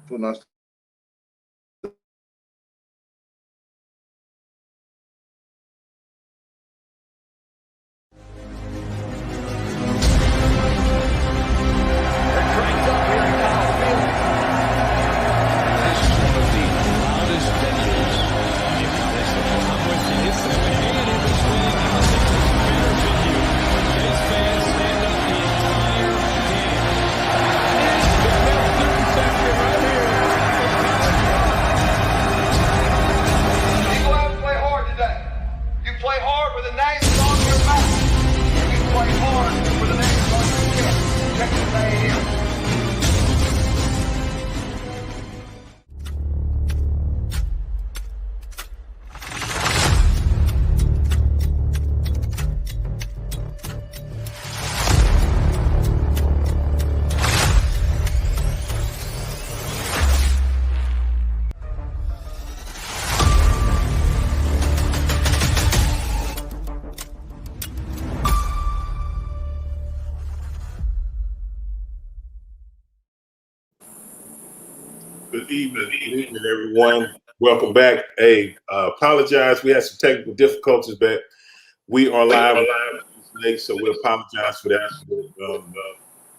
putting us. Good evening, everyone. Welcome back. Hey, apologize. We had some technical difficulties, but we are live today, so we apologize for that.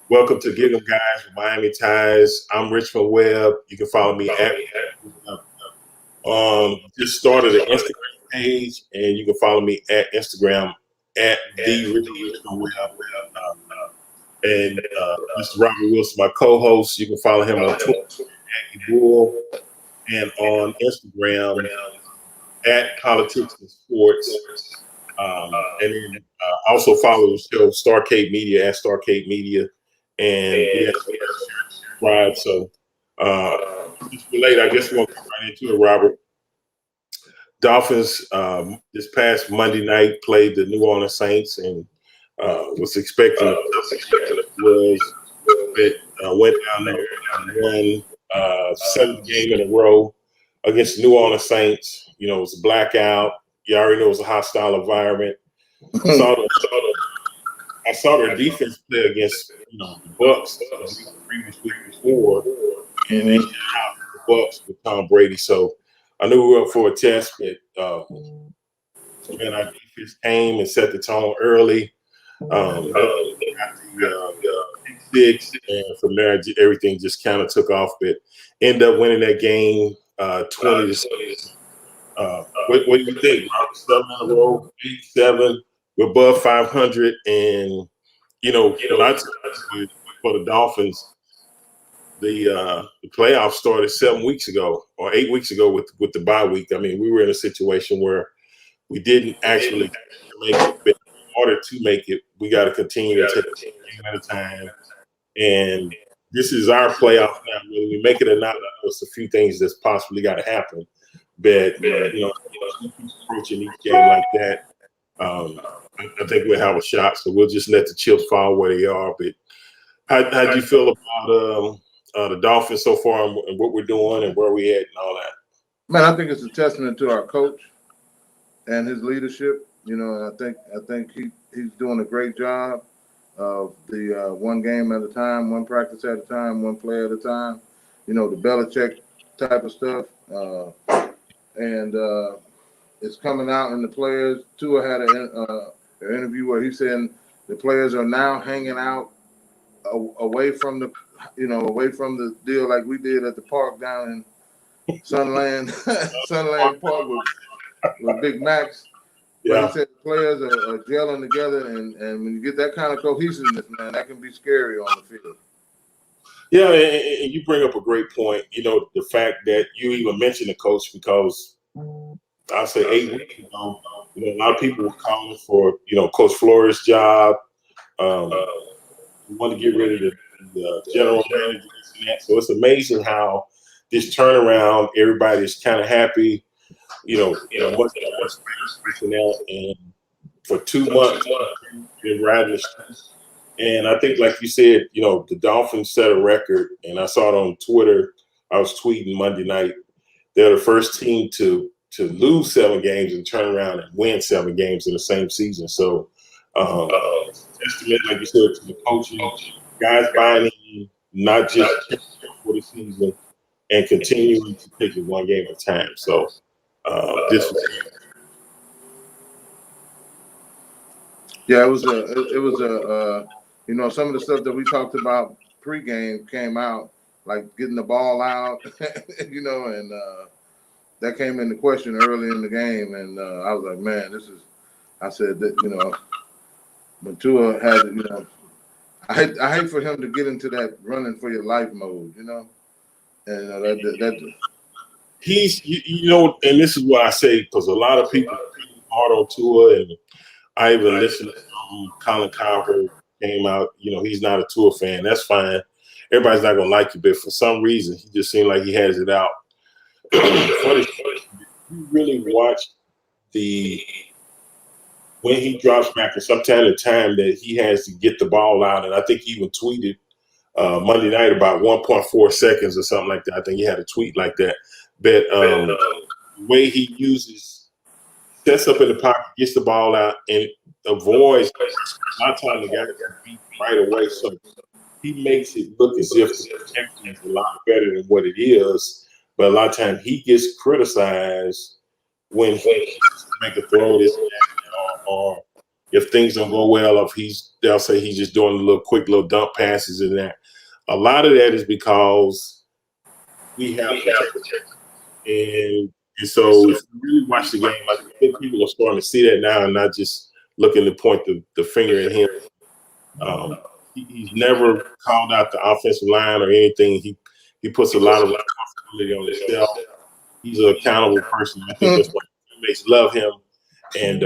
Welcome to Gig 'em Guys with Miami Ties. I'm Richmond Webb. You can follow me at just started an Instagram page, and you can follow me at Instagram at the Richmond Webb. And Mr. Robert Wilson, my co-host, you can follow him on Twitter Bull, and on Instagram at Politics and Sports. And then also follow the show Starcade Media at Starcade Media. And subscribe. So just relate, I guess we'll get right into it, Robert. Dolphins this past Monday night played the New Orleans Saints and was expecting went down there and won seventh game in a row against the New Orleans Saints. You know, it was a blackout. You already know it was a hostile environment. I saw their defense play against the Bucks the previous week before, and they shut out the Bucks with Tom Brady. So I knew we were up for a test, but man, our defense came and set the tone early. Six, and from there everything just kind of took off, but ended up winning that game 20-6. What do you think? 7 in a row, 8-7, we're above 500, and a lot of times for the Dolphins, the playoffs started 7 weeks ago or 8 weeks ago with the bye week. I mean, we were in a situation where we didn't actually make it, but in order to make it, we got to continue to take a game at a time. And this is our playoff now. Whether we make it or not, there's a few things that's possibly got to happen. But approaching each game like that, I think we'll have a shot. So we'll just let the chips fall where they are. But how do you feel about the Dolphins so far and what we're doing and where we at and all that? Man, I think it's a testament to our coach and his leadership. I think he's doing a great job of the one game at a time, one practice at a time, one play at a time. The Belichick type of stuff, and it's coming out in the players. Tua had an interview where he said the players are now hanging out away from the deal like we did at the park down in Sunland Park with Big Max. Yeah. But he said the players are gelling together, and when you get that kind of cohesiveness, man, that can be scary on the field. Yeah, and you bring up a great point. The fact that you even mentioned the coach, because I'll say 8 weeks ago, a lot of people were calling for, Coach Flores' job. We want to get rid of the general manager. So it's amazing how this turnaround, everybody's kind of happy. What's personnel, and for 2 months, been riding the streets. And I think, like you said, the Dolphins set a record, and I saw it on Twitter. I was tweeting Monday night. They're the first team to lose 7 games and turn around and win 7 games in the same season. So, testament, like you said, to the coaching, guys buying in, not just for the season. and continuing to take it one game at a time. So this was Yeah, it was a you know, some of the stuff that we talked about pregame came out, like getting the ball out, you know, and that came into question early in the game, and I was like, man, I said that, you know, when Tua had, you know, I hate for him to get into that running for your life mode, you know, and he's you know, and this is what I say because a lot of people hard on Tua, and I even listened to Colin Cowherd came out. You know, he's not a Tua fan. That's fine. Everybody's not gonna like you, but for some reason, he just seemed like he has it out. Funny, you really watch when he drops back, and sometimes the time that he has to get the ball out, and I think he even tweeted Monday night about 1.4 seconds or something like that. I think he had a tweet like that. But the way he sets up in the pocket, gets the ball out, and avoids a lot of times the guy gets beat right away. So he makes it look as if the protection is a lot better than what it is. But a lot of times he gets criticized when he make a throw this or if things don't go well, they'll say he's just doing quick little dump passes and that. A lot of that is because we have and so if you really watch the game, I think people are starting to see that now and not just looking to point the finger at him. He's never called out the offensive line or anything. He puts a lot of responsibility on himself. He's an accountable person. I think that's why teammates love him, and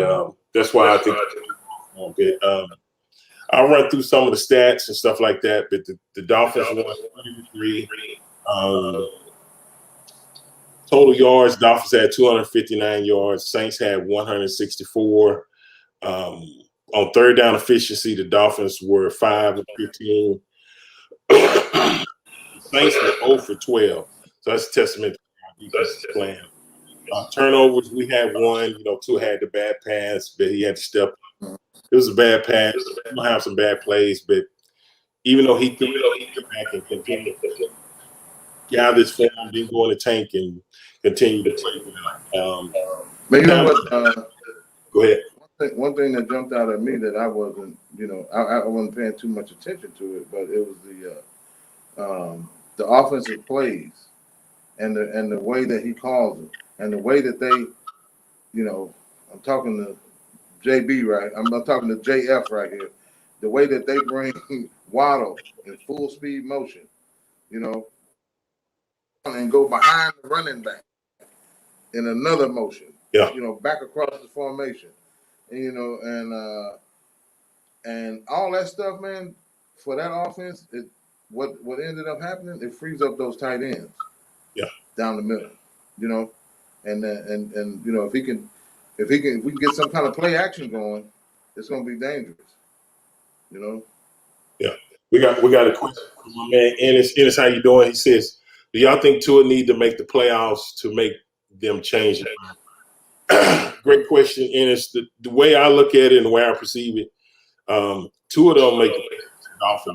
that's why I think. I'll run through some of the stats and stuff like that, but the Dolphins won 33. Total yards, Dolphins had 259 yards. Saints had 164. On third down efficiency, the Dolphins were 5 of 15. The Saints were 0 for 12. So that's a testament to our defensive plan. Turnovers, we had one. You know, Tua had the bad pass, but he had to step. It was a bad pass. We're gonna have some bad plays, but even though he threw back and continued to gather his form, didn't go in the tank and continue to play. But you know what? Go ahead. One thing that jumped out at me that I wasn't, you know, I wasn't paying too much attention to it, but it was the offensive plays and the way that he calls them and the way that they, you know, I'm talking to JB, right? I'm not talking to JF right here. The way that they bring Waddle in full speed motion, you know, and go behind the running back in another motion, you know, back across the formation, and, you know, and all that stuff, man. For that offense, what ended up happening? It frees up those tight ends, down the middle, you know, and you know if we can get some kind of play action going, it's going to be dangerous, you know. Yeah, we got a question from my man Ennis. How you doing? He says, "Do y'all think Tua need to make the playoffs to make them change it?" Great question, Ennis. The way I look at it and the way I perceive it, Tua don't make the playoffs.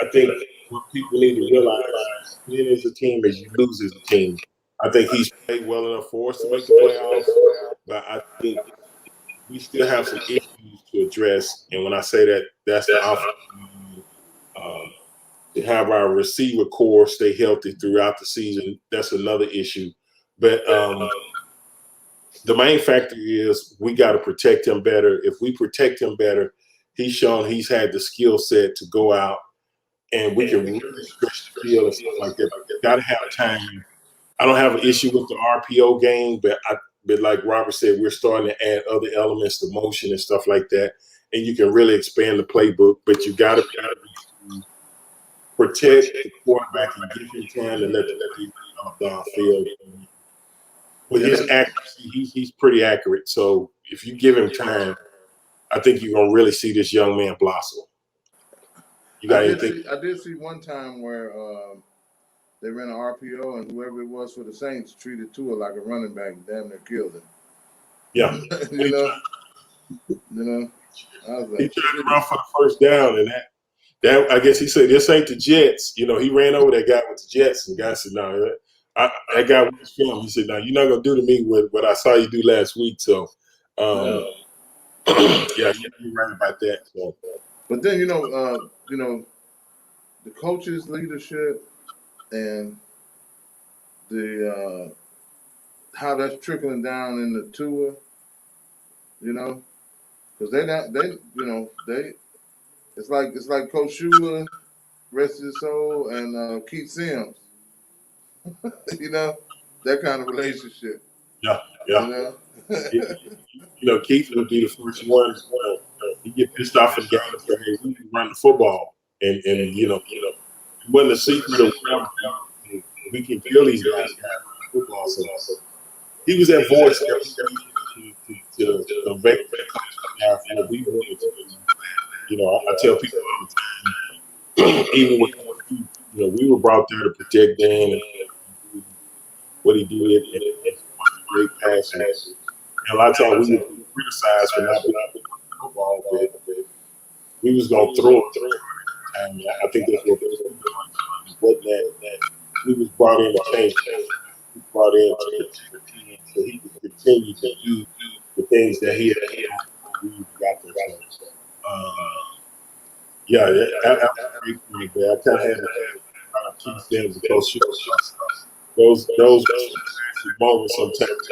I think what people need to realize, win as a team as you lose as a team. I think he's played well enough for us to make the playoffs, but I think we still have some issues to address. And when I say that, that's the offense. To have our receiver core stay healthy throughout the season, that's another issue. But the main factor is we got to protect him better. If we protect him better, he's shown he's had the skill set to go out and we can really stretch the field and stuff like that. But got to have time. I don't have an issue with the RPO game, but like Robert said, we're starting to add other elements to motion and stuff like that. And you can really expand the playbook, but you got to protect the quarterback and give him time to let the defense downfield. With his accuracy, he's pretty accurate. So if you give him time, I think you're going to really see this young man blossom. You got anything? I did see one time where they ran an RPO and whoever it was for the Saints treated Tua like a running back and damn near killed him. Yeah. you know, I was like, he tried to run for the first down, and That I guess he said this ain't the Jets. You know, he ran over that guy with the Jets, and the guy said, "No, that guy with his film." He said, "No, you're not gonna do to me what I saw you do last week." So, yeah, you're right about that. So. But then the coach's leadership and the how that's trickling down in the tour, because it's like Coach Shula, rest his soul, and Keith Sims, that kind of relationship. Yeah. Keith would be the first one. He get pissed off in games that hey, we can run the football, and it wasn't a secret of we can kill these guys football. So he was that voice that to convey what we wanted to do. I tell people all the time, even when we were brought there to protect Dan and what he did and great passion. And a lot of times we were criticized for not being football, but we was gonna throw it. And I think that's what that we was brought in to change. We brought in to so he could continue to do the things that he had we got there. So, that's a great point there. I kind of had to keep things close. Those moments sometimes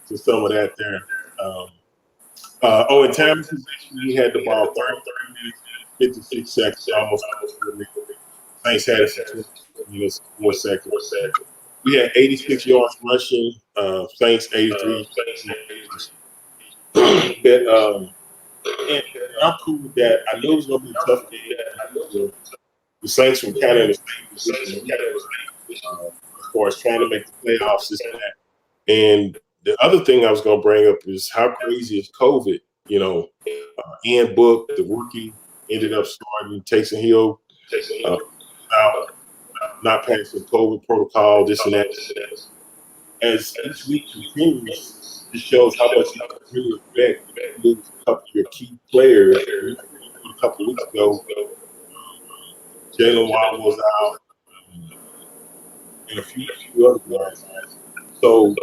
to some of that there. In time position, he had the ball 30 minutes, 56 seconds, almost. Saints had it for 20 minutes, 4 seconds. We had 86 yards rushing. Saints 83. But and I'm cool with that. I knew it was going to be a tough game. The Saints were kind of in the same position as far as trying to make the playoffs, this and that. And the other thing I was going to bring up is how crazy is COVID. Ian Book, the rookie, ended up starting. Taysom Hill, not passing COVID protocol, this and that. As each week continues, it shows how much you really affect lose a couple of your key players. A couple of weeks ago, Jalen Waddle was out, and a few other guys. So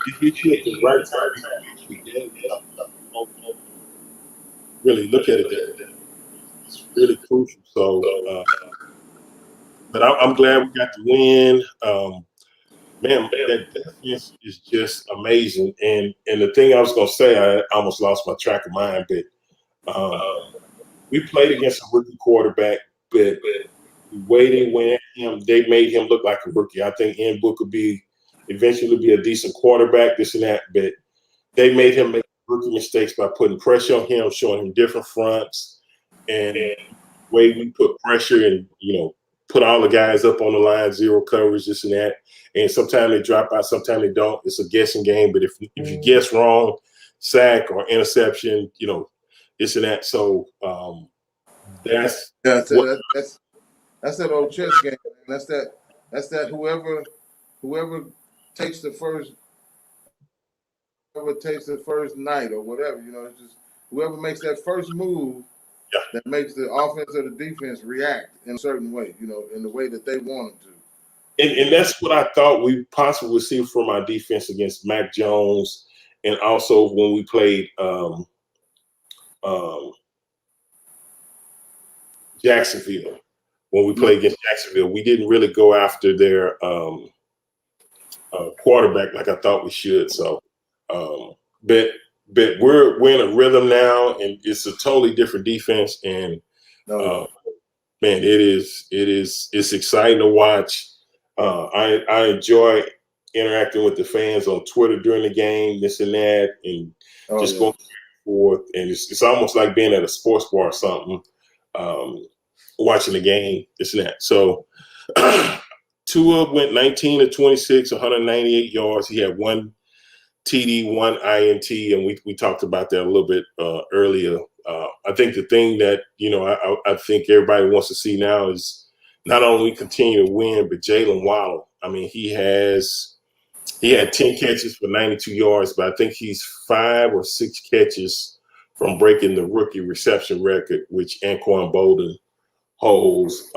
it hits you at the right time. Really look at it. It's really crucial. So, but I'm glad we got the win. Man, that defense is just amazing. And the thing I was gonna say, I almost lost my track of mind, but we played against a rookie quarterback, but the way they went at him, they made him look like a rookie. I think Ian Book could eventually be a decent quarterback, this and that, but they made him make rookie mistakes by putting pressure on him, showing him different fronts, and the way we put pressure and put all the guys up on the line, zero coverage, this and that. And sometimes they drop out, sometimes they don't. It's a guessing game. But if you guess wrong, sack or interception, this and that. So that's that old chess game. Man. That's that whoever takes the first night or whatever, it's just whoever makes that first move that makes the offense or the defense react in a certain way, in the way that they want them to. And that's what I thought we possibly would see from our defense against Mac Jones, and also when we played Jacksonville. When we played against Jacksonville, we didn't really go after their quarterback like I thought we should. So, but we're in a rhythm now, and it's a totally different defense. And man, it's exciting to watch. I enjoy interacting with the fans on Twitter during the game, this and that, and going back and forth. And it's almost like being at a sports bar or something, watching the game, this and that. So Tua went 19 of 26, 198 yards. He had one TD, one INT, and we talked about that a little bit earlier. I think the thing that I think everybody wants to see now is not only continue to win, but Jalen Waddle. I mean, he had 10 catches for 92 yards, but I think he's 5 or 6 catches from breaking the rookie reception record, which Anquan Bolden holds.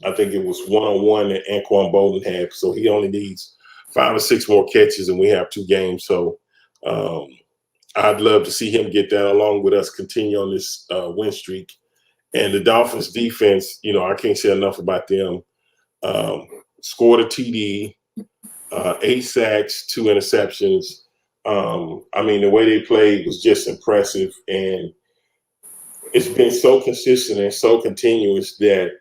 I think it was 101 that Anquan Bolden had, so he only needs 5 or 6 more catches, and we have 2 games. So I'd love to see him get that along with us, continue on this win streak. And the Dolphins defense, I can't say enough about them. Scored a TD, 8 sacks, 2 interceptions. The way they played was just impressive. And it's been so consistent and so continuous that,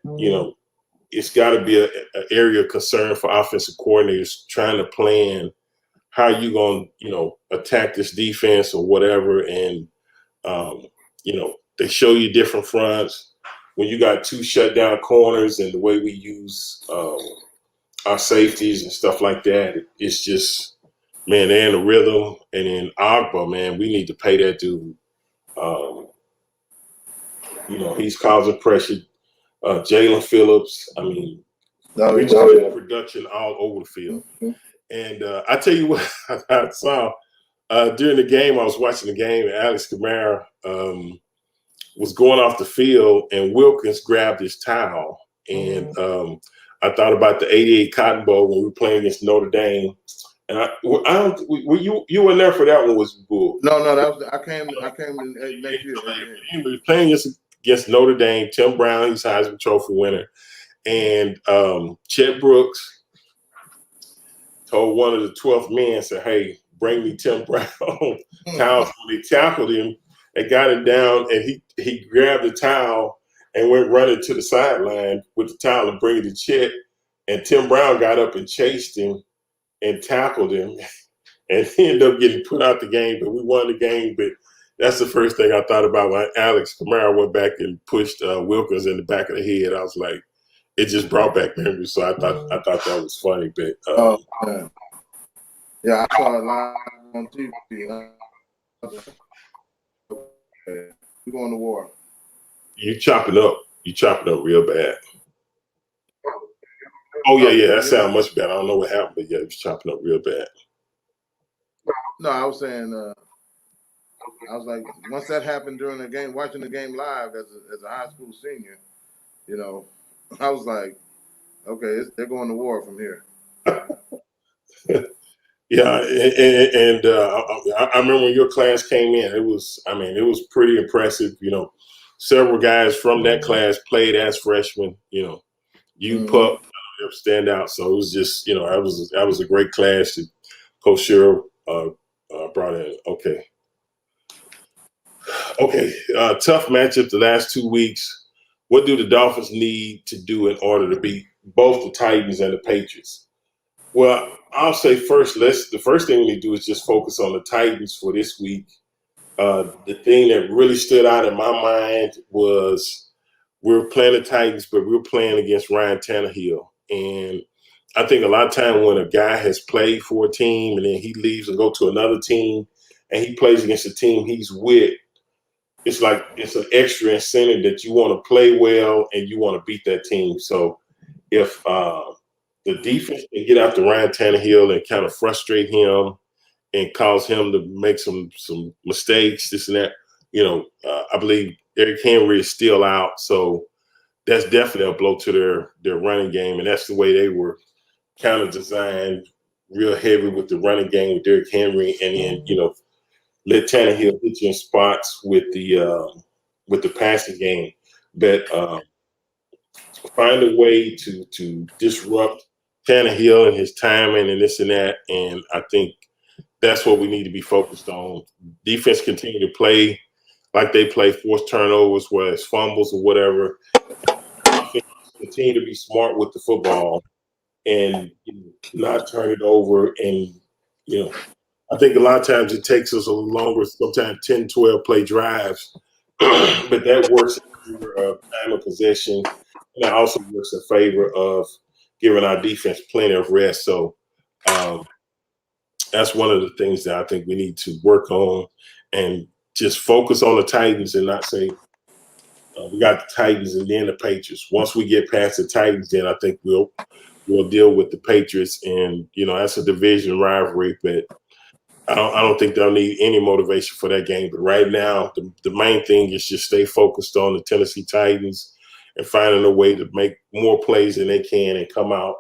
it's got to be an area of concern for offensive coordinators trying to plan how you going to, attack this defense or whatever. And, they show you different fronts. When you got 2 shutdown corners and the way we use our safeties and stuff like that, it's just, man, they're in a rhythm. And then Agba, man, we need to pay that dude. He's causing pressure. Jalen Phillips, production all over the field. And I tell you what, I saw during the game, I was watching the game, and Alex Kamara was going off the field, and Wilkins grabbed his towel. And I thought about the '88 Cotton Bowl when we were playing against Notre Dame. And you weren't there for that one, was Bull? No, that was I came in next year. He was playing against Notre Dame. Tim Brown, he's Heisman Trophy winner, and Chet Brooks told one of the 12th men, said, "Hey, bring me Tim Brown towels." When they tackled him and got him down, and he grabbed the towel and went running to the sideline with the towel and bring it to Chet. And Tim Brown got up and chased him and tackled him, and he ended up getting put out the game. But we won the game. But that's the first thing I thought about when Alex Kamara went back and pushed Wilkins in the back of the head. I was like, it just brought back memories. So I thought that was funny. But yeah, I saw it live on TV. We're going to war. You chopping up real bad. Oh yeah, that sounds much better. I don't know what happened, but yeah, it was chopping up real bad. No, I was saying, I was like, once that happened during the game, watching the game live as a high school senior, I was like, okay, they're going to war from here. Yeah, and I remember when your class came in, it was pretty impressive. Several guys from that class played as freshmen. Pup stand out. So it was just, that was a great class that Coach Sherrill brought in. Okay. Tough matchup the last 2 weeks. What do the Dolphins need to do in order to beat both the Titans and the Patriots? Well, I'll say first, the first thing we need to do is just focus on the Titans for this week. The thing that really stood out in my mind was we were playing the Titans, but we were playing against Ryan Tannehill. And I think a lot of time when a guy has played for a team and then he leaves and go to another team and he plays against a team he's with, it's like it's an extra incentive that you want to play well and you want to beat that team. So if the defense can get after Ryan Tannehill and kind of frustrate him and cause him to make some mistakes, this and that, I believe Eric Henry is still out. So that's definitely a blow to their running game. And that's the way they were kind of designed, real heavy with the running game with Derrick Henry, and then, let Tannehill hit you in spots with the passing game. But find a way to disrupt Tannehill and his timing and this and that. And I think that's what we need to be focused on. Defense continue to play like they play, force turnovers, whether it's fumbles or whatever. Offense continue to be smart with the football and not turn it over. And, I think a lot of times it takes us a little longer, sometimes 10, 12 play drives, but that works in favor of time of possession. And that also works in favor of giving our defense plenty of rest. So that's one of the things that I think we need to work on and just focus on the Titans and not say we got the Titans and then the Patriots. Once we get past the Titans, then I think we'll deal with the Patriots. And, that's a division rivalry, but I don't think they'll need any motivation for that game. But right now, the main thing is just stay focused on the Tennessee Titans and finding a way to make more plays than they can and come out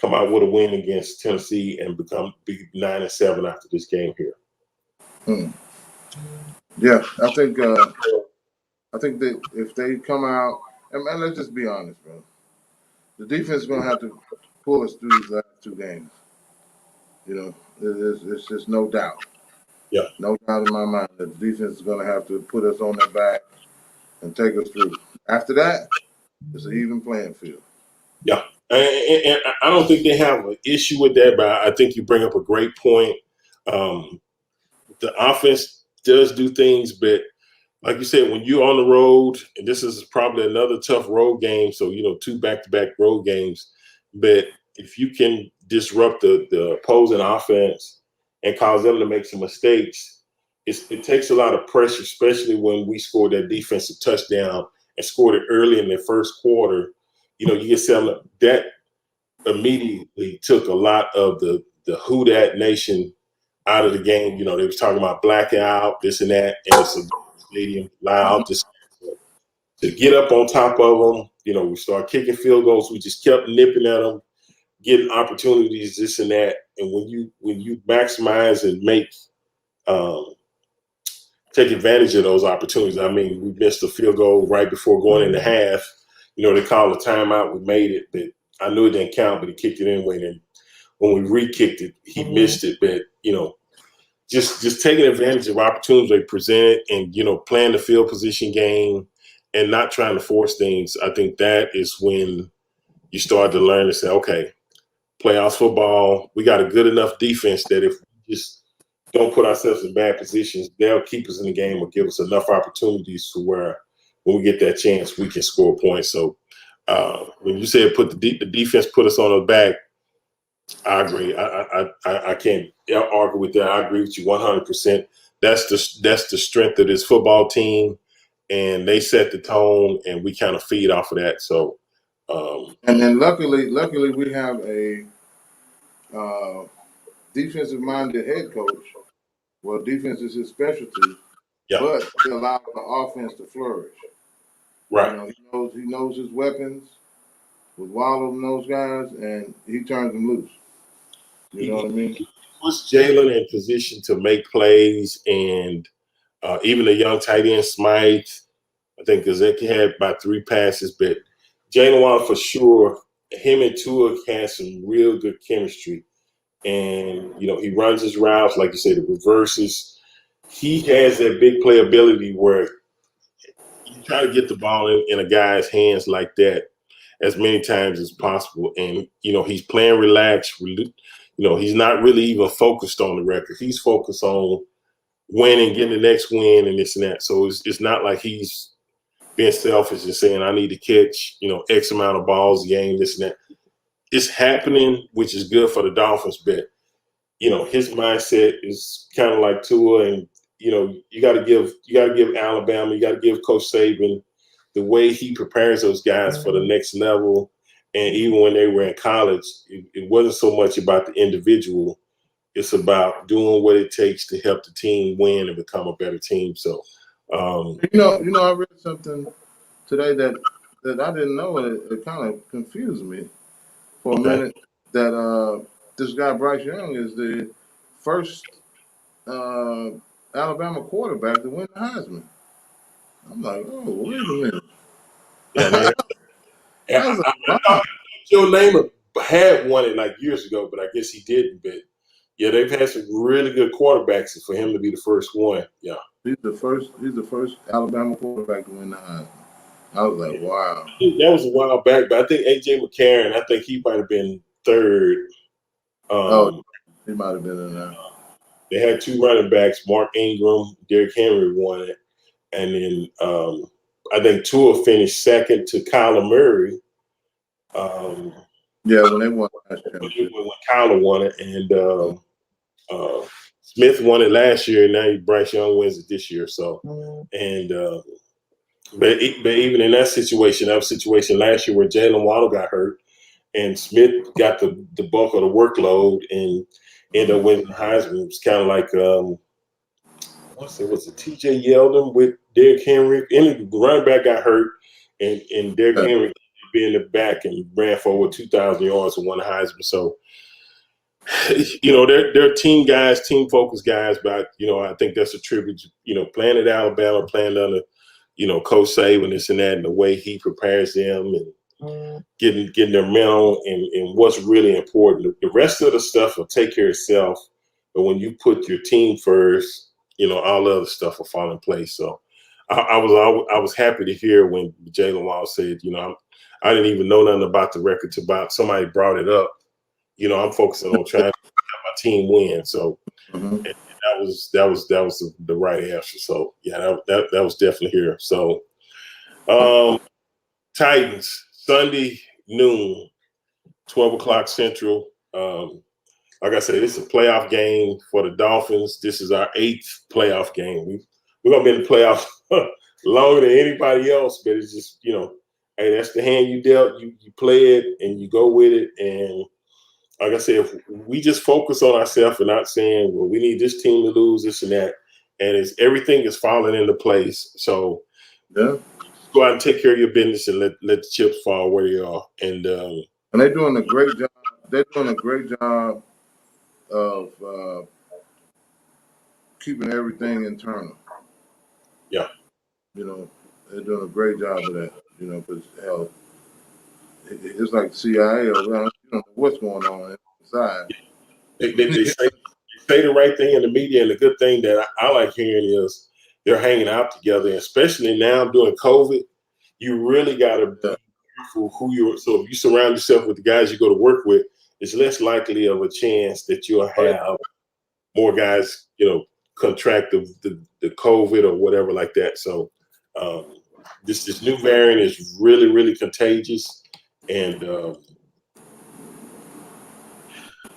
with a win against Tennessee and be 9-7 after this game here. Yeah, I think that if they come out, and man, let's just be honest, bro. The defense is gonna have to pull us through these last two games. You know, it's just no doubt. Yeah. No doubt in my mind that the defense is gonna have to put us on their back and take us through. After that, it's an even playing field. Yeah. And I don't think they have an issue with that, but I think you bring up a great point. The offense does do things, but like you said, when you're on the road, and this is probably another tough road game, so, 2 back-to-back road games, but if you can disrupt the opposing offense and cause them to make some mistakes, it takes a lot of pressure, especially when we scored that defensive touchdown and scored it early in the first quarter. You get some that immediately took a lot of the who dat nation out of the game. They was talking about blackout, this and that, and it's a stadium loud. Just to get up on top of them, we start kicking field goals. We just kept nipping at them, getting opportunities, this and that. And when you maximize and take advantage of those opportunities. I mean, we missed a field goal right before going into half. They called a timeout. We made it, but I knew it didn't count, but he kicked it anyway. And when we re-kicked it, he missed it. But, just taking advantage of opportunities they present and, playing the field position game and not trying to force things. I think that is when you start to learn to say, okay, playoffs football, we got a good enough defense that if we just don't put ourselves in bad positions, they'll keep us in the game or give us enough opportunities to where when we get that chance, we can score points. So when you said the defense put us on our back, I agree. I can't argue with that. I agree with you 100%. That's the strength of this football team, and they set the tone, and we kind of feed off of that. So, and then luckily we have a defensive-minded head coach. Well, defense is his specialty, yeah, but he allows the offense to flourish. right. He knows his weapons with Waddle and those guys, and he turns them loose. You know what I mean? He puts Jalen in position to make plays, and even the young tight end Smythe, I think Gazeki had about 3 passes, but Jalen Waddle for sure, him and Tua had some real good chemistry. And, he runs his routes, like you said, the reverses. He has that big playability where you try to get the ball in a guy's hands like that as many times as possible. And, he's playing relaxed. He's not really even focused on the record. He's focused on winning, getting the next win and this and that. So it's not like he's being selfish and saying, I need to catch, X amount of balls a game, this and that. It's happening, which is good for the Dolphins, but his mindset is kind of like Tua, and you got to give Alabama, you got to give Coach Saban the way he prepares those guys for the next level. And even when they were in college, it wasn't so much about the individual; it's about doing what it takes to help the team win and become a better team. So, I read something today that I didn't know, and it kind of confused me for a minute. That this guy Bryce Young is the first Alabama quarterback to win the Heisman. I'm like, oh, wait a minute. I thought Joe Namath had won it like years ago, but I guess he didn't. But yeah, they've had some really good quarterbacks, and for him to be the first one, yeah. He's the first Alabama quarterback to win the Heisman. I was like, wow. That was a while back, but I think A.J. McCarron, I think he might have been third. He might have been in there. They had 2 running backs, Mark Ingram, Derrick Henry won it. And then I think Tua finished second to Kyler Murray. When they won last year. When Kyler won it. And Smith won it last year, and now Bryce Young wins it this year. So, and but even in that situation last year where Jalen Waddle got hurt and Smith got the bulk of the workload, and ended up winning the Heisman. It was kind of like what's it? Was it T.J. Yeldon with Derrick Henry? And the running back got hurt, and Derrick Henry being in the back and ran for over 2,000 yards and won the Heisman. So, they're team guys, team focused guys. But I think that's a tribute. Playing at Alabama, playing under Coach Saban, this and that, and the way he prepares them and getting their mental and what's really important. The rest of the stuff will take care of itself. But when you put your team first, all the other stuff will fall in place. So I was happy to hear when Jalen Law said, I didn't even know nothing about the record till about somebody brought it up. I'm focusing on trying to have my team win. So and that was the right answer. So yeah, that was definitely here. So Titans Sunday noon, 12 o'clock Central. Like I said, this is a playoff game for the Dolphins. This is our 8th playoff game. We're gonna be in the playoffs longer than anybody else, but it's just hey, that's the hand you dealt. You play it and you go with it. And like I said, if we just focus on ourselves and not saying, well, we need this team to lose, this and that, and everything is falling into place. So go out and take care of your business and let the chips fall where they are. And they're doing a great job. They're doing a great job of keeping everything internal. Yeah. They're doing a great job of that. Because hell, it's like the CIA or you don't know what's going on inside. They say the right thing in the media, and the good thing that I like hearing is they're hanging out together, and especially now during COVID, you really got to be careful who you're. So if you surround yourself with the guys you go to work with, it's less likely of a chance that you'll have more guys, contract the COVID or whatever like that. So this new variant is really, really contagious, and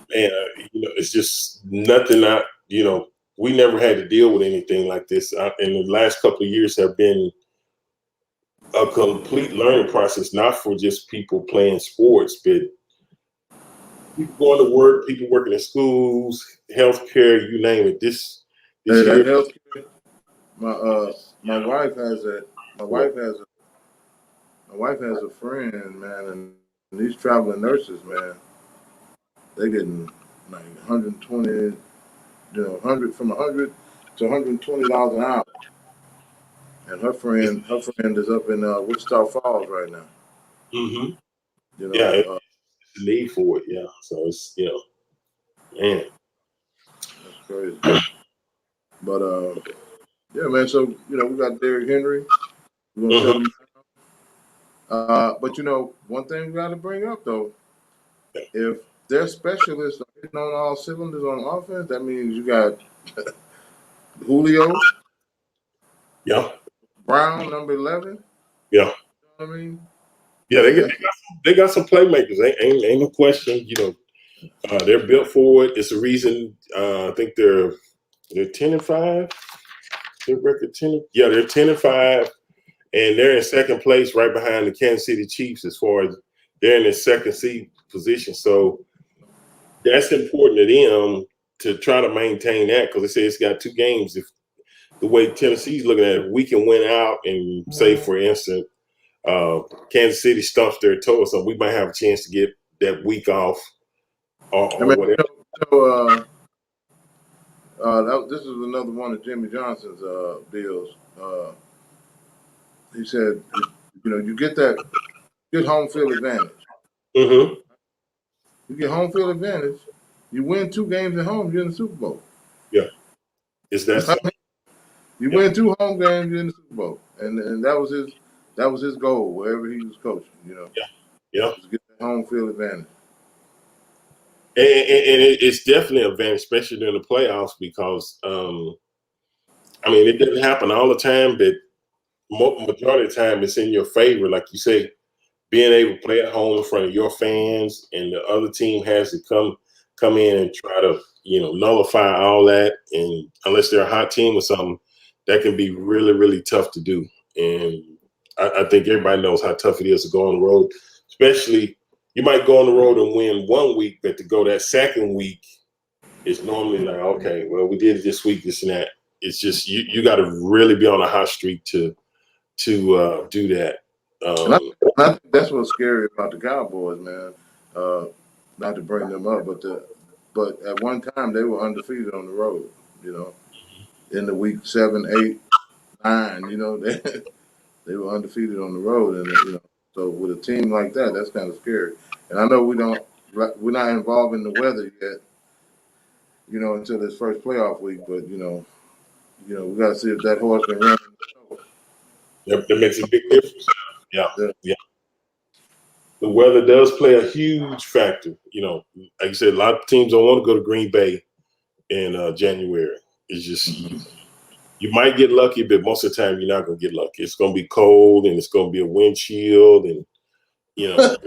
it's just nothing. We never had to deal with anything like this. And the last couple of years have been a complete learning process, not for just people playing sports, but people going to work, people working in schools, healthcare, you name it. This year, healthcare. My wife has a friend, man, and these traveling nurses, man, they're getting like 120, 100 from 100 to $120 an hour. And her friend is up in Wichita Falls right now. Mm-hmm. It's the need for it. Yeah, so it's man, that's crazy. But yeah, man. So we got Derrick Henry. We're gonna shut him down. But one thing we got to bring up though, if their specialists are hitting on all cylinders on offense, that means you got Julio. Yeah. Brown, number 11. Yeah. You know what I mean? Yeah, they got some playmakers. Ain't no question. They're built for it. It's a reason. I think they're 10-5. Their record 10. Yeah, they're 10-5, and they're in second place, right behind the Kansas City Chiefs. As far as they're in the second seed position, so that's important to them to try to maintain that, because they say it's got 2 games. If the way Tennessee's looking at it, we can win out and say, for instance, Kansas City stuffs their toe, so we might have a chance to get that week off or whatever. This is another one of Jimmy Johnson's deals. He said, you get home field advantage. Mm-hmm. You get home field advantage. You win 2 games at home, you're in the Super Bowl. Yeah, is that you win 2 home games, you're in the Super Bowl, and that was his goal wherever he was coaching. Yeah, to get that home field advantage. And it's definitely an advantage, especially during the playoffs, because it doesn't happen all the time, but majority of the time it's in your favor. Like you say, being able to play at home in front of your fans, and the other team has to come in and try to nullify all that, and unless they're a hot team or something, that can be really, really tough to do. And I think everybody knows how tough it is to go on the road, especially. You might go on the road and win one week, but to go that second week It's normally like, okay, well, we did it this week, this and that. It's just you got to really be on a hot streak to do that. And I think that's what's scary about the Cowboys, man. Uh, Not to bring them up, but at one time they were undefeated on the road. You know, in the week 7, 8, 9. You know, they were undefeated on the road, and so with a team like that, that's kind of scary. And I know we're not involved in the weather yet. Until this first playoff week, but we got to see if that horse can run. That makes a big difference. Yeah, Yeah. yeah. The weather does play a huge factor. Like I said, a lot of teams don't want to go to Green Bay in January. It's just you might get lucky, but most of the time you're not going to get lucky. It's going to be cold and it's going to be a wind chill, and if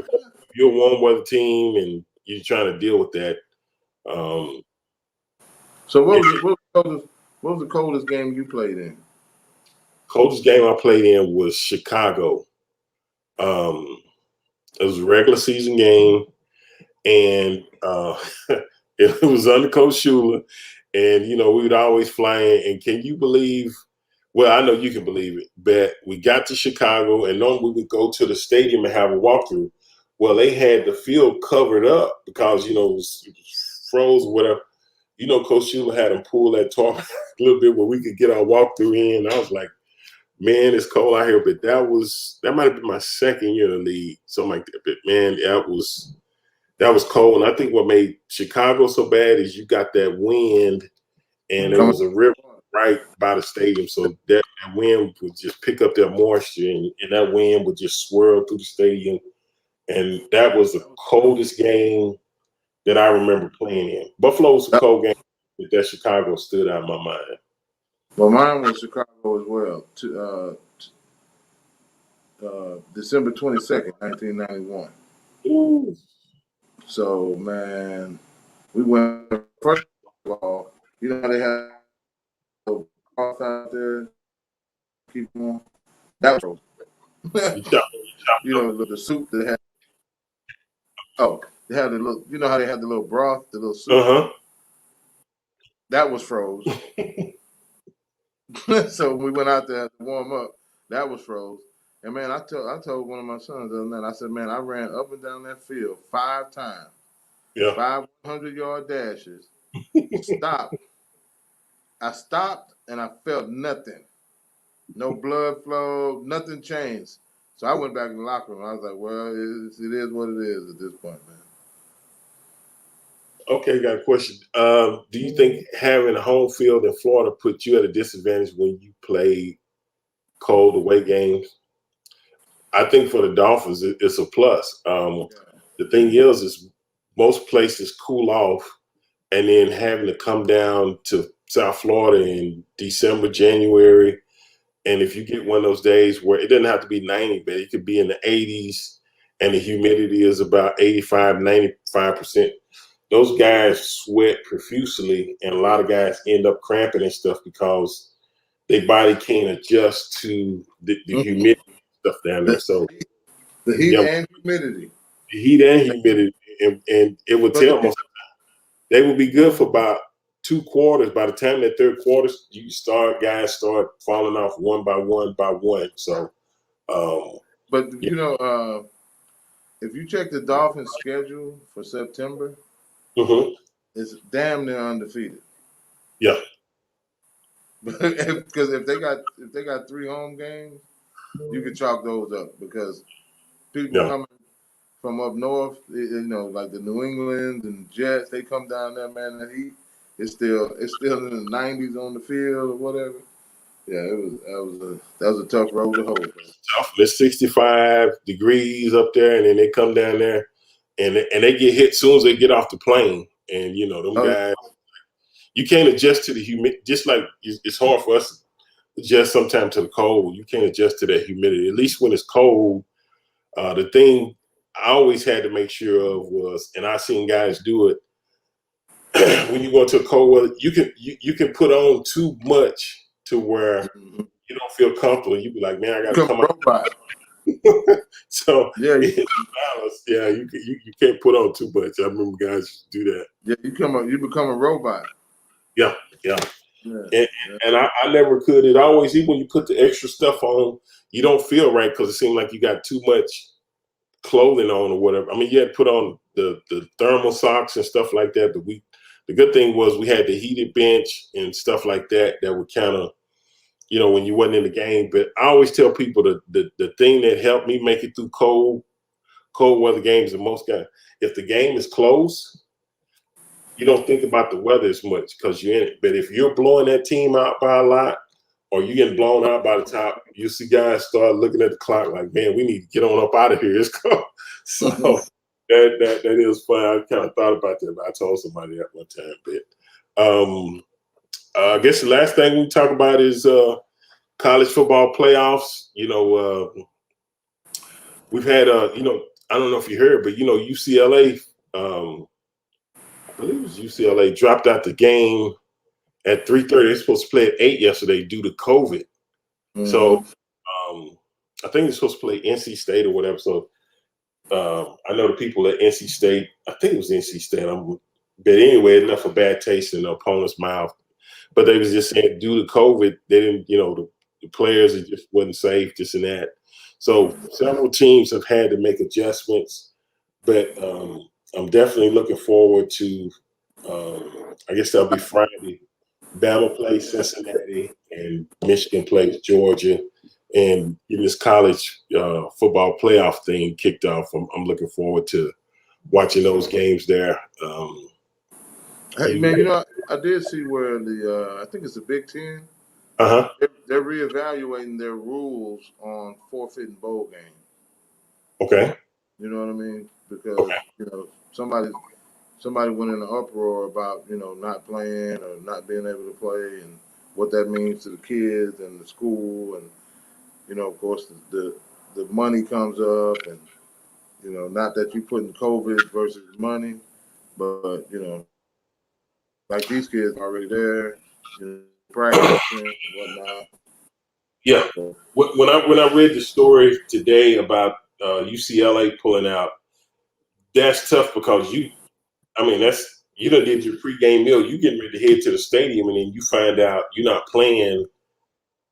you're a warm weather team and you're trying to deal with that. So what was the coldest game you played in? Coldest game I played in was Chicago. It was a regular season game, and it was under Coach Shula. And, we would always fly in. And can you believe, well, I know you can believe it, but we got to Chicago, and normally we would go to the stadium and have a walkthrough. Well, they had the field covered up because, it was froze or whatever. Coach Shula had them pull that tarp a little bit where we could get our walkthrough in. I was like, man, it's cold out here. But that might have been my second year in the league, something like that. But man, that was cold. And I think what made Chicago so bad is you got that wind, and there was a river right by the stadium. So that wind would just pick up that moisture, and that wind would just swirl through the stadium. And that was the coldest game that I remember playing in. Buffalo was a cold game, but that Chicago stood out in my mind. Well, mine was Chicago as well. December 22nd, 1991. Ooh. So, man, we went first of all. They had a broth out there. Keep on. That was the soup they had. Oh, they had the little. You know how they had the little broth, the little soup. That was froze. So we went out there to warm up. That was froze. And man, I told one of my sons the other night. I said, man, I ran up and down that field 5 times. Yeah. 5 100-yard dashes. Stopped. I stopped and I felt nothing. No blood flow. Nothing changed. So I went back in the locker room. I was like, well, it is what it is at this point, man. Okay, got a question. Do you think having a home field in Florida put you at a disadvantage when you play cold away games? I think for the Dolphins, it's a plus. The thing is most places cool off, and then having to come down to South Florida in December, January, and if you get one of those days where it doesn't have to be 90, but it could be in the 80s, and the humidity is about 85, 95%. Those guys sweat profusely, and a lot of guys end up cramping and stuff because their body can't adjust to the humidity stuff down there. So the heat and humidity. The heat and humidity, and it would tell most of the time. They would be good for about 2 quarters. By the time that third quarter, guys start falling off one by one by one. So, but if you check the Dolphins' schedule for September, it's damn near undefeated. Yeah. Because if they got 3 home games, you can chalk those up because people coming from up north, like the New England and Jets, they come down there, man. The heat is still in the 90s on the field or whatever. Yeah, that was a tough road to hold. Tough. It's 65 degrees up there, and then they come down there, and they get hit as soon as they get off the plane. And them guys, you can't adjust to the humidity. Just like it's hard for us to adjust sometimes to the cold. You can't adjust to that humidity. At least when it's cold, the thing I always had to make sure of was, and I seen guys do it, when you go into a cold weather, you can put on too much to where you don't feel comfortable. You be like, man, I got to come out. So Yeah, it's a balance. Yeah, you can't put on too much. I remember guys used to do that. yeah, you become a robot. Yeah, yeah. Yeah, And, yeah. and I never could. It always, even when you put the extra stuff on, you don't feel right because it seemed like you got too much clothing on or whatever. I mean, you had to put on the thermal socks and stuff like that. But the good thing was we had the heated bench and stuff like that would kind of, when you wasn't in the game. But I always tell people the thing that helped me make it through cold weather games, the most guys, if the game is close, you don't think about the weather as much because you're in it. But if you're blowing that team out by a lot, or you getting blown out by the top, you see guys start looking at the clock like, man, we need to get on up out of here. It's cold. So that is fun. I kind of thought about that, but I told somebody that one time. But I guess the last thing we talk about is college football playoffs. We've had I don't know if you heard, but UCLA. I believe it was UCLA dropped out the game at 3:30. They're supposed to play at 8 yesterday due to COVID. Mm-hmm. So I think they're supposed to play NC State or whatever. So I know the people at NC State. I think it was NC State. But anyway, it left a bad taste in the opponent's mouth. But they was just saying due to COVID, they didn't. The players, it just wasn't safe, this and that. So several teams have had to make adjustments. But I'm definitely looking forward to. I guess that'll be Friday. Bama plays Cincinnati and Michigan plays Georgia, and getting this college football playoff thing kicked off. I'm looking forward to watching those games there. Hey man, I did see where I think it's the Big Ten. They're reevaluating their rules on forfeiting bowl games. Okay. You know what I mean? Because somebody went in an uproar about not playing or not being able to play and what that means to the kids and the school, and of course the money comes up, and not that you putting COVID versus money, but like these kids are already there, practicing and whatnot. Yeah. When I read the story today about UCLA pulling out, that's tough because you done did your pregame meal. You getting ready to head to the stadium, and then you find out you're not playing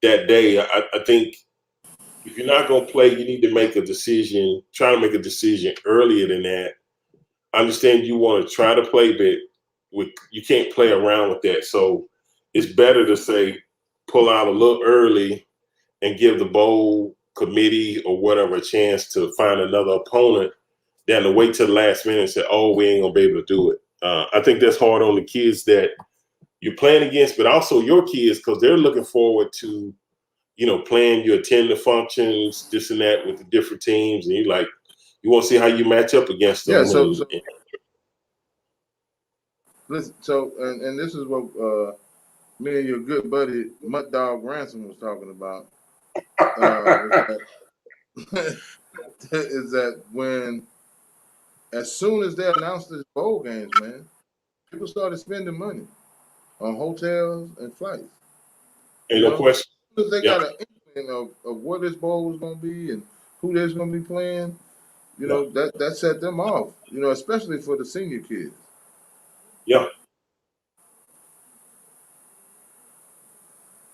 that day. I think if you're not going to play, you need to make a decision. Try to make a decision earlier than that. I understand you want to try to play, but you can't play around with that. So it's better to say pull out a little early and give the bowl committee or whatever a chance to find another opponent than to wait till the last minute and say, oh, we ain't going to be able to do it. I think that's hard on the kids that you're playing against, but also your kids because they're looking forward to, playing. You attend the functions, this and that with the different teams, and you want to see how you match up against them. Yeah, listen, and this is what me and your good buddy Mutt Dog Ransom was talking about. Is that when, as soon as they announced the bowl games, man, people started spending money on hotels and flights. Ain't no question. As soon as they got an inkling of what this bowl was going to be and who they're going to be playing, that set them off. Especially for the senior kids. Yeah.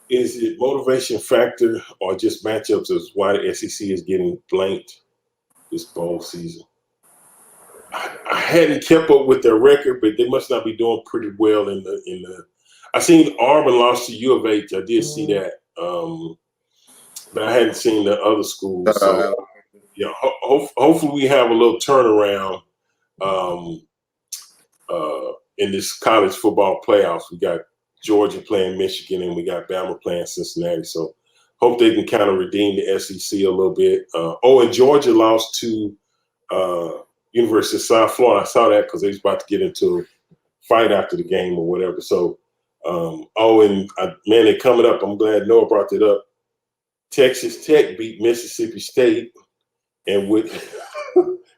Is it motivation factor or just matchups is why the SEC is getting blanked this bowl season? I hadn't kept up with their record, but they must not be doing pretty well in the. I seen Auburn lost to U of H. I did see that, but I hadn't seen the other schools. So yeah, hopefully we have a little turnaround in this college football playoffs. We got Georgia playing Michigan, and we got Bama playing Cincinnati. So hope they can kind of redeem the SEC a little bit. And Georgia lost to University of South Florida. I saw that because they was about to get into a fight after the game or whatever. So, man, they're coming up. I'm glad Noah brought it up. Texas Tech beat Mississippi State, and with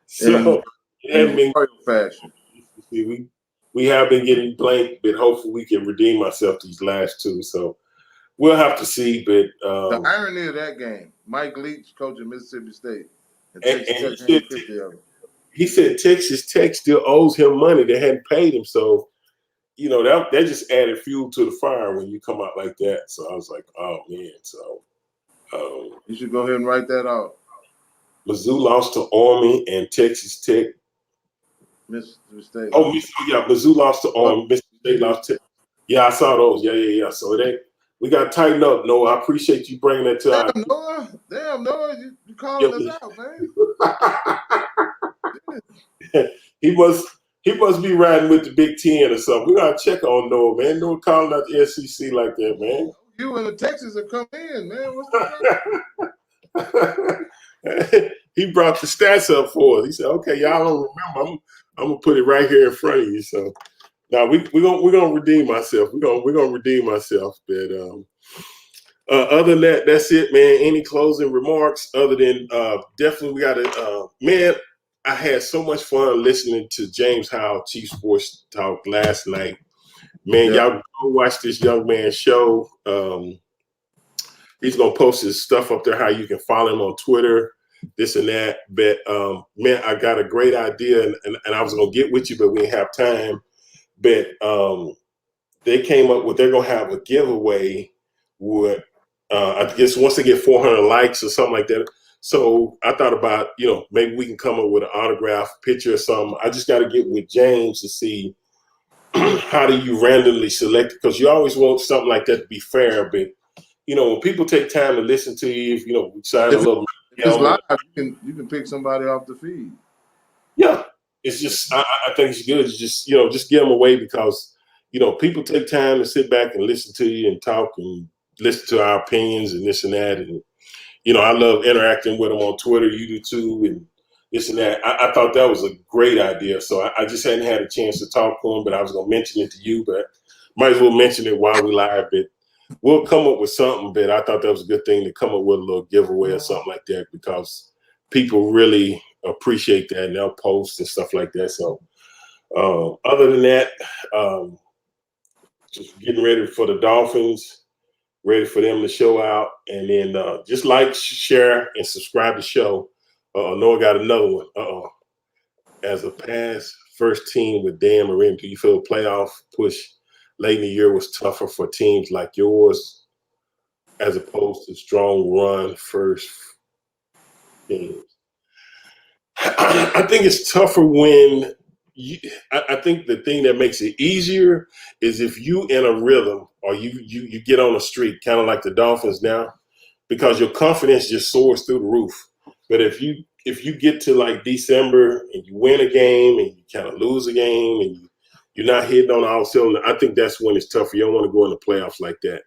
so it hasn't been fashion. We have been getting blanked, but hopefully we can redeem ourselves these last two. So we'll have to see. But The irony of that game, Mike Leach coaching Mississippi State, and and Texas Tech had 50 of them. he said Texas Tech still owes him money. They hadn't paid him, so that just added fuel to the fire when you come out like that. So I was like, oh man. So you should go ahead and write that out. Mizzou lost to Army and Texas Tech. Mississippi State. Oh, yeah, Mizzou lost to Army. Mississippi State lost to. Yeah, I saw those. Yeah. So we got to tighten up, Noah. I appreciate you bringing that to our. Damn, Noah, you calling us out, man. He must be riding with the Big Ten or something. We gotta check on Noah, man. Noah calling out the SEC like that, man. You and the Texans have come in, man. What's that? He brought the stats up for us. He said, "Okay, y'all don't remember. I'm gonna put it right here in front of you." So now we're gonna redeem ourselves. We're gonna redeem ourselves. But other than that, that's it, man. Any closing remarks other than definitely we gotta man. I had so much fun listening to James Howell, Chief Sports Talk last night. Man, y'all go watch this young man's show. He's going to post his stuff up there, how you can follow him on Twitter, this and that. But, man, I got a great idea, and I was going to get with you, but we didn't have time. But they came up with they're going to have a giveaway with, I guess once they get 400 likes or something like that. So I thought about, maybe we can come up with an autograph picture or something. I just got to get with James to see how do you randomly select it, because you always want something like that to be fair. But, when people take time to listen to you, sign a little. If it's live, you can pick somebody off the feed. Yeah, it's just I think it's good to just give them away, because people take time to sit back and listen to you and talk and listen to our opinions and this and that. And I love interacting with them on Twitter. You do too, and this and that. I thought that was a great idea. So I just hadn't had a chance to talk to them, but I was going to mention it to you. But might as well mention it while we live. But we'll come up with something. But I thought that was a good thing to come up with a little giveaway or something like that, because people really appreciate that, and they'll post and stuff like that. So other than that, just getting ready for the Dolphins. Ready for them to show out, and then just like, share, and subscribe to the show. Noah got another one. As a past first team with Dan Marino, do you feel playoff push late in the year was tougher for teams like yours as opposed to strong run first teams? I think it's tougher when I think the thing that makes it easier is if you in a rhythm, or you get on a streak, kind of like the Dolphins now, because your confidence just soars through the roof. But if you get to like December and you win a game and you kind of lose a game and you're not hitting on all cylinders, I think that's when it's tougher. You don't want to go in the playoffs like that.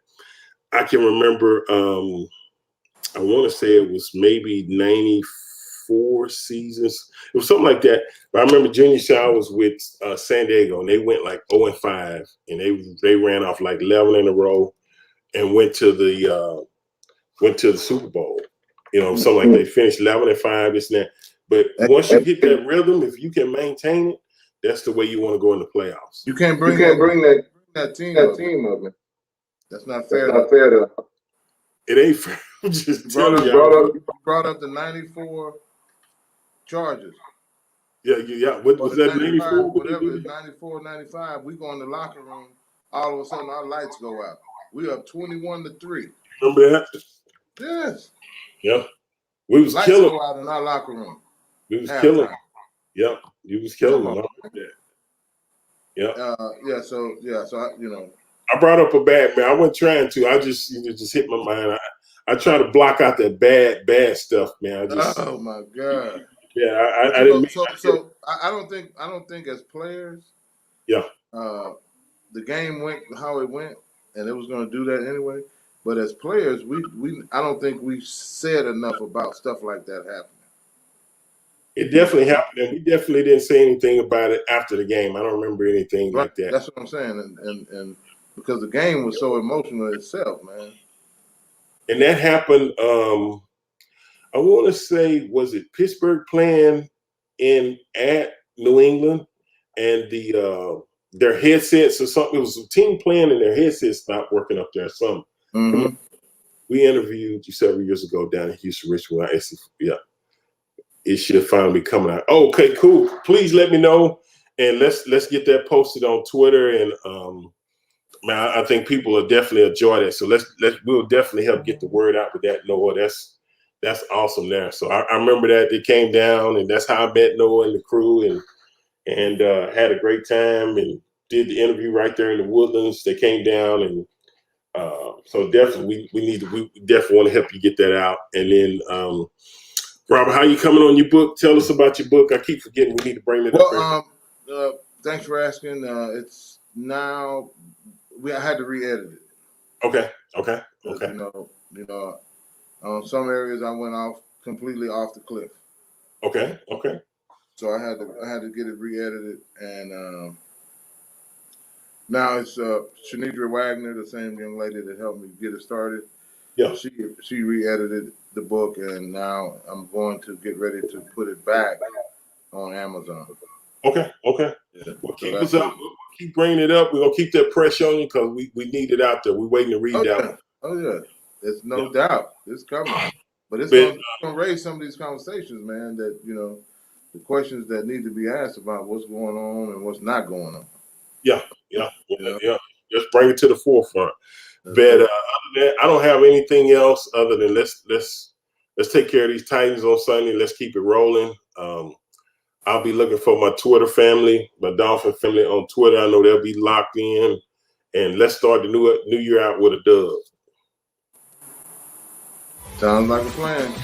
I can remember, I want to say it was maybe 94 seasons. It was something like that. But I remember junior year I was with San Diego, and they went like 0-5, and they ran off like 11 in a row and went to the Super Bowl. Something like they finished 11-5, this and that. But once you hit that rhythm, if you can maintain it, that's the way you want to go in the playoffs. You can't bring that team up, man. That's not fair. It ain't fair. I'm just telling you. Brought up the 94 Chargers. Yeah. What was that, 94? Whatever, 94, 95. We go in the locker room. All of a sudden, our lights go out. We up 21-3. Remember that? Yes. Yeah. We was lights killing. Go out in our locker room. We was killing. Yeah. You was killing them. Yeah. So I brought up a bad man. I wasn't trying to. I just hit my mind. I try to block out that bad stuff, man. Oh my God. Yeah, I didn't. So I don't think as players. Yeah. The game went how it went, and it was going to do that anyway. But as players, I don't think we said enough about stuff like that happening. It definitely happened, and we definitely didn't say anything about it after the game. I don't remember anything like that. That's what I'm saying, and because the game was so emotional itself, man. And that happened. I want to say, was it Pittsburgh playing at New England, and their headsets or something? It was a team playing and their headsets stopped working up there or something. Mm-hmm. We interviewed you several years ago down in Houston, Richmond. Yeah, it should finally be coming out. Okay, cool. Please let me know, and let's get that posted on Twitter. And man, I think people will definitely enjoy that. So we'll definitely help get the word out with that, Noah. That's awesome there. So I remember that they came down, and that's how I met Noah and the crew, and had a great time and did the interview right there in the Woodlands. They came down, and so definitely we definitely want to help you get that out. And then Robert, how you coming on your book? Tell us about your book. I keep forgetting we need to bring it up. Well, thanks for asking. It's now I had to re-edit it. Okay. You know, some areas I went completely off the cliff. Okay. So I had to get it re-edited, and now it's Shanidra Wagner, the same young lady that helped me get it started. Yeah. She re-edited the book, and now I'm going to get ready to put it back on Amazon. Okay. Yeah. Well, keep us up. We'll keep bringing it up. We're gonna keep that pressure on you because we need it out there. We're waiting to read out. Oh yeah, there's no doubt it's coming, but it's gonna raise some of these conversations, man. That the questions that need to be asked about what's going on and what's not going on. Yeah. Just bring it to the forefront. But other than that, I don't have anything else other than let's take care of these Titans on Sunday. Let's keep it rolling. I'll be looking for my Twitter family, my Dolphin family on Twitter. I know they'll be locked in, and let's start the new year out with a dub. Sounds like a plan.